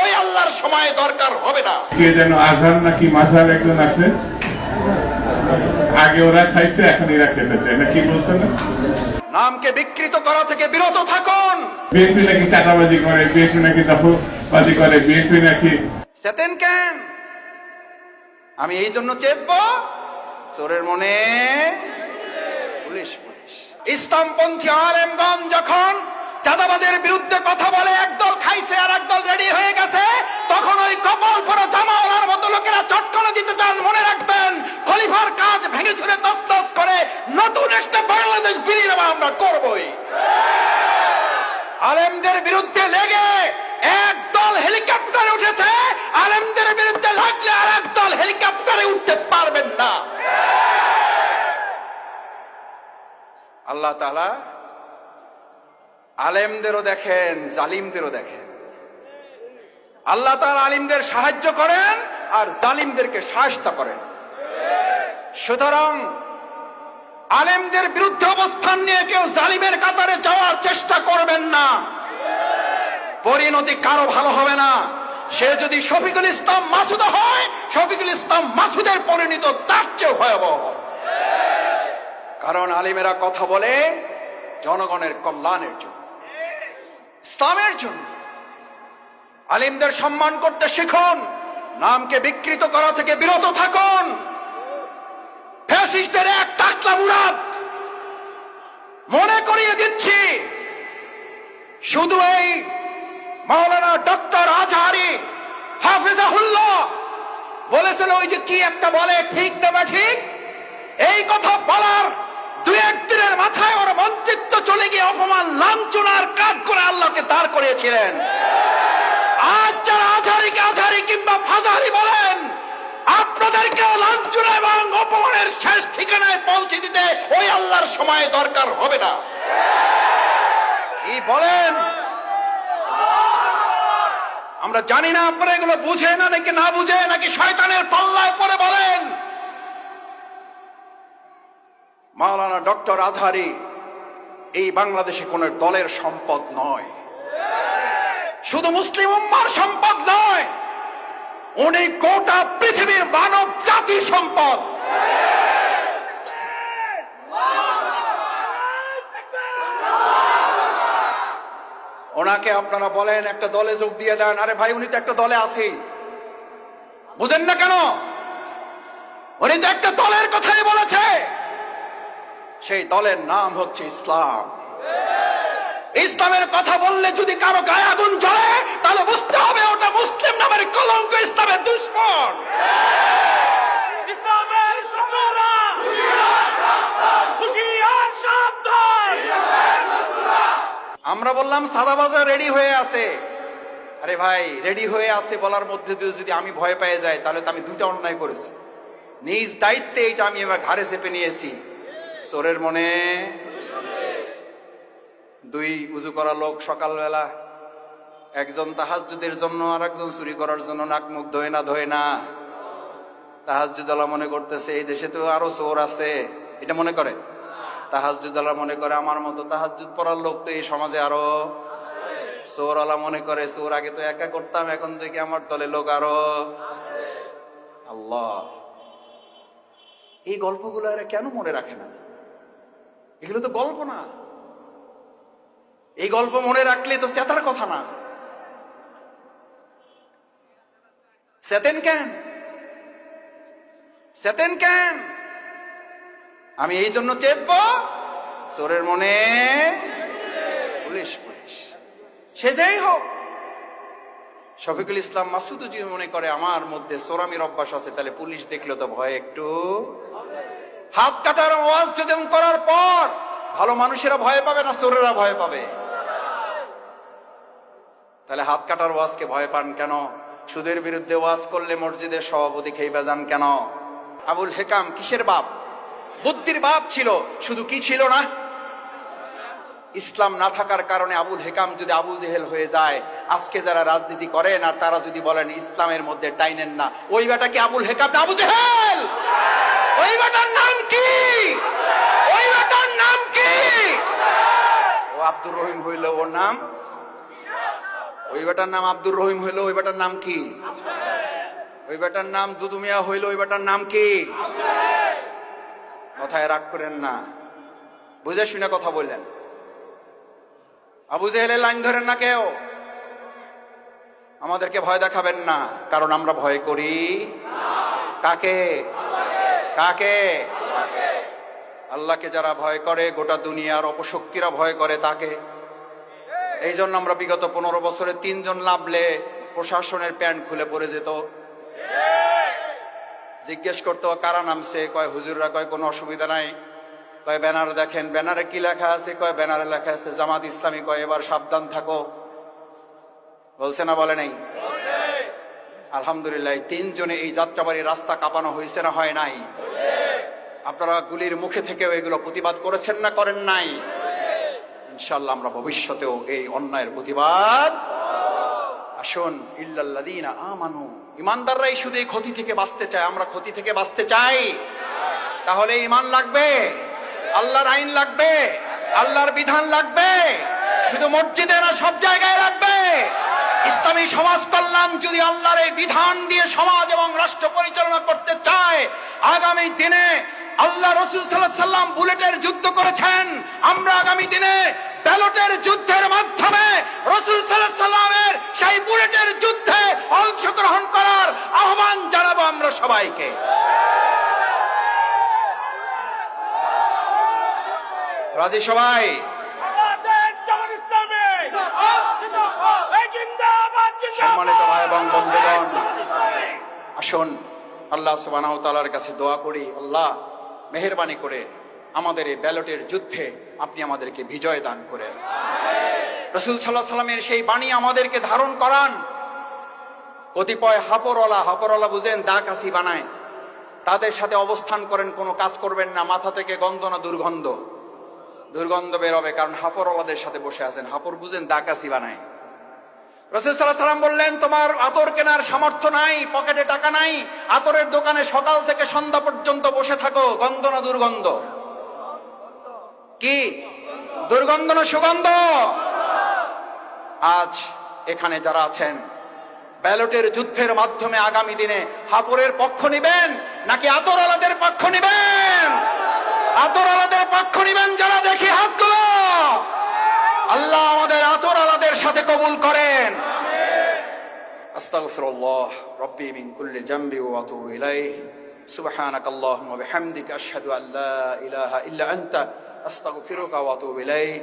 ওই আল্লাহর সময় দরকার হবে না। কে যেন আজহার নাকি মাঝার একজন আছে, আগে ওরা খাইছে এখন এরা খেতে চায় না, কি বলছে না? নামকে বিকৃত করা থেকে বিরত থাকুন। বিএনপি নাকি চাঁদাবাজি করে, বিএনপি নাকি দখলবাজি করে, বিএনপি নাকি চেতেন কেন? আমি এই জন্য চেতবো, চোরের মনে পুলিশ পুলিশ। ইসলামপন্থী আলেমগণ যখন চাঁদাবাজের বিরুদ্ধে কথা বলে, একদল খাইছে আর একদল রেডি হয়ে গেছে, তখন ওই কপাল পরা জামাওয়ালার মতো লোকেরা চটকানো দিতে চান। মনে রাখবেন, খলিফার কাজ ভেঙে ছুড়ে তছনছ করে নতুন একটা বাংলাদেশ বিনির্মাণ আমরা করবই। আলেমদের বিরুদ্ধে লেগে একদল হেলিকপ্টারে উঠেছে, আলেমদের বিরুদ্ধে লাগলে আর একদল হেলিকপ্টারে উঠতে পারবেন না। আল্লাহ তাআলা আলেমদেরও দেখেন, জালিমদেরও দেখেন। আল্লাহ তাআলা আলিমদের সাহায্য করেন আর জালিমদেরকে শায়েস্তা করেন। সুতরাং আলেমদের বিরুদ্ধে অবস্থান নিয়ে কেউ জালিমের কাতারে যাওয়ার চেষ্টা করবেন না, পরিণতি কারো ভালো হবে না। সে যদি শফিকুল ইসলাম মাসুদ হয়, শফিকুল ইসলাম মাসুদের পরিণত তার চেয়ে ভয়াবহ। কারণ আলিমেরা কথা বলে জনগণের কল্যাণের জন্য, ইসলামের জন্য। আলিমদের সম্মান করতে শিখুন, নামকে বিকৃত করা থেকে বিরত থাকুন। ফ্যাসিস্টদের এক টাকলা মুরাদ মনে করিয়ে দিচ্ছি, শুধু এই মাওলানা ডক্টর আজহারি হাফিজাহুল্লাহ বলেছিল, ওই যে কি একটা বলে, ঠিক না বা ঠিক, এই কথা বলার দুই একদিনের মাথায় ওর মন্ত্রিত্ব চলে গিয়ে অপমান লাঞ্ছনার কাজ করে আল্লাহকে দাঁড় করিয়েছিলেন। আজ যারা আজহারিকে আজহারি কিংবা ফাজাহারি বলেন, আপনাদেরকে লাঞ্ছনা এবং অপমানের শেষ ঠিকানায় পৌঁছে দিতে ওই আল্লাহর সময় দরকার হবে না। কি বলেন? আমরা জানি না আপনারা এগুলো বুঝে না নাকি না বুঝে, নাকি শয়তানের পাল্লায় পড়ে বলেন। মাওলানা ডক্টর আজহারি এই বাংলাদেশে কোন দলের সম্পদ নয়, শুধু মুসলিম উম্মার সম্পদ নয়, উনি গোটা পৃথিবীর মানব জাতির সম্পদ। ওনাকে আপনারা বলেন একটা দলে যোগ দিয়ে দেন, আরে ভাই উনি তো একটা দলে আছেই, বুঝেন না কেন? উনি তো একটা দলের কথাই বলেছে, সেই দলের নাম হচ্ছে ইসলাম। ইসলামের কথা বললে যদি কারো গায়ে আগুন জ্বলে, তাহলে বুঝতে হবে ওটা মুসলিম নামের কলঙ্ক, ইসলামের দুশমন। আমরা বললাম সাদাবাজা রেডি হয়ে আছে। আরে ভাই, রেডি হয়ে আছে বলার মধ্যে দিয়ে যদি আমি ভয় পেয়ে যাই, তাহলে তো আমি দুইটা অন্যায় করেছি। নিজ দায়িত্বে এটা আমি এবার ঘাড়ে চেপে নিয়েছি। চোরের মনে দুই উজু করা লোক সকালবেলা, একজন তাহাজ্জুদের জন্য আর একজন চুরি করার জন্য নাক মুখ ধোয় না। তাহাজ্জুদওয়ালা মনে করতেছে এই দেশে তো আরো চোর আছে, এটা মনে করে। তাহাজ্জুদওয়ালা মনে করে আমার মতো তাহাজ্জুদ পড়ার লোক তো এই সমাজে আরো। চোরওয়ালা মনে করে চোর আগে তো একা করতাম, এখন থেকে আমার দলে লোক আরো। আল্লাহ, এই গল্পগুলো এরা কেন মনে রাখে না? এগুলো তো গল্প না, এই গল্প মনে রাখলে তো চেতার কথা না। চেতেন কেন? চেতেন কেন? আমি এই জন্য চেতবো, চোরের মনে পুলিশ পুলিশ। সে যেই হোক, শফিকুল ইসলাম মাসুদ যদি মনে করে আমার মধ্যে চোরামির অভ্যাস আছে, তাহলে পুলিশ দেখলে তো ভয় একটু। হাত কাটার ওয়াজ যদি করার পর ভালো মানুষেরা ভয় পাবে না চোরেরা ভয় পাবে? তাহলে হাত কাটার ওয়াজকে ভয় পান কেন? সুদের বিরুদ্ধে ওয়াজ করলে মসজিদের সভাপতি খেইবা যান কেন? আবুল হেকাম কিসের বাপ? বুদ্ধির বাপ ছিল, শুধু কি ছিল না? ইসলাম না থাকার কারণে আবুল হেকাম যদি আবু জেহেল হয়ে যায়, আজকে যারা রাজনীতি করেন আর তারা যদি বলেন ইসলামের মধ্যে টাইনেন না, ওই বেটা কি আবুল হেকাম না আবু জেহেল? ওই বেটার নাম কি? ওই বেটার নাম কি? ও আব্দুর রহিম হইল ওর নাম, ওই বেটার নাম আব্দুর রহিম হইলো, ওই বেটার নাম কি? ওই বেটার নাম দুদুমিয়া হইলো, ওই বেটার নাম কি? কথায় রাগ করেন না, বুঝে শুনে কথা বললেন। আবু জেহেলের লাইন ধরেন না কেউ, আমাদেরকে ভয় দেখাবেন না, কারণ আমরা ভয় করি কাকে? কাকে? আল্লাহকে যারা ভয় করে, গোটা দুনিয়ার অপশক্তিরা ভয় করে তাকে। এই জন্য আমরা বিগত 15 বছরে 3 জন নামলে প্রশাসনের প্যান্ট খুলে পড়ে যেত। জিজ্ঞেস করতো কারা নামছে, কয় হুজুররা, কয় কোনো অসুবিধা নাই, কয় ব্যানার দেখেন, ব্যানারে কি লেখা আছে, কয় ব্যানারে লেখা আছে জামাত ইসলামী, কয় এবার সাবধান থাকো। বলছে না বলে নাই? আলহামদুলিল্লাহ 3 জনে এই যাত্রাবাড়ির রাস্তা কাঁপানো হয়েছে না হয় নাই? আপনারা গুলির মুখে থেকেও এগুলো প্রতিবাদ করেছেন না করেন নাই? ইনশাআল্লাহ আমরা ভবিষ্যতেও এই অন্যায়ের প্রতিবাদ। আসুন, ইল্লাল্লাযীনা আমানু, ইমানদাররাই শুধু এই ক্ষতি থেকে বাঁচতে চায়। আমরা ক্ষতি থেকে বাঁচতে চাই, তাহলে ঈমান লাগবে, আল্লাহর আইন লাগবে, আল্লাহর বিধান লাগবে। শুধু মসজিদে না, সব জায়গায় লাগবে। ইসলামী সমাজ কল্যাণ যদি আল্লাহর এই বিধান দিয়ে সমাজ এবং রাষ্ট্র পরিচালনা করতে চায়, আগামী দিনে আল্লাহ রাসূল সাল্লাল্লাহু আলাইহি সাল্লাম বুলেটের যুদ্ধ করেছেন, আমরা আগামী দিনে ব্যালটের যুদ্ধের মাধ্যমে রাসূল সাল্লাল্লাহু আলাইহি সাল্লামের সেই বুলেটের যুদ্ধে অংশগ্রহণ করার আহ্বান জানাবো আমরা সবাইকে। রাজি সবাই? সম্মানিত ভাই এবং বন্ধুগণ, আসুন আল্লাহ সুবহানাহু ওয়া তাআলার কাছে দোয়া করি, আল্লাহ মেহেরবানি করে আমাদের এই ব্যালটের যুদ্ধে আপনি আমাদেরকে বিজয় দান করেন। রাসূল সাল্লাল্লাহু আলাইহি সাল্লামের সেই বাণী আমাদেরকে ধারণ করান। কতিপয় হাপরওয়ালা বুঝেন, দা কাশি বানায়, তাদের সাথে অবস্থান করেন, কোনো কাজ করবেন না। মাথা থেকে গন্ধ না দুর্গন্ধ বেরোবে, কারণ হাপরওয়ালাদের সাথে বসে আছেন। হাপর বুঝেন, দা কাশি বানায়। রাসূল সাল্লাল্লাহু আলাইহি সাল্লাম বললেন, তোমার আতর কেনার সামর্থ্য নাই, পকেটে টাকা নাই, আতরের দোকানে সকাল থেকে সন্ধ্যা পর্যন্ত বসে থাকো। গন্ধ না দুর্গন্ধ? কি দুর্গন্ধ না সুগন্ধ? আজ এখানে যারা আছেন, ব্যালটের যুদ্ধের মাধ্যমে আগামী দিনে হাপরের পক্ষ নিবেন নাকি আতরওয়ালাদের পক্ষ নিবেন? আতরওয়ালাদের পক্ষ নিবেন যারা, দেখি হাত তুলো। আল্লাহ আমাদের আতরওয়ালাদের সাথে কবুল করেন। আস্তাগফিরুল্লাহ রাব্বি মিন কুল্লি যামবি ওয়া আতুবু ইলাইহি। সুবহানাকাল্লাহুম্মা ওয়া বিহামদিকা আশহাদু আল্লা ইলাহা ইল্লা আনতা আস্তাগফিরুকা ওয়া আতুবু ইলাইক।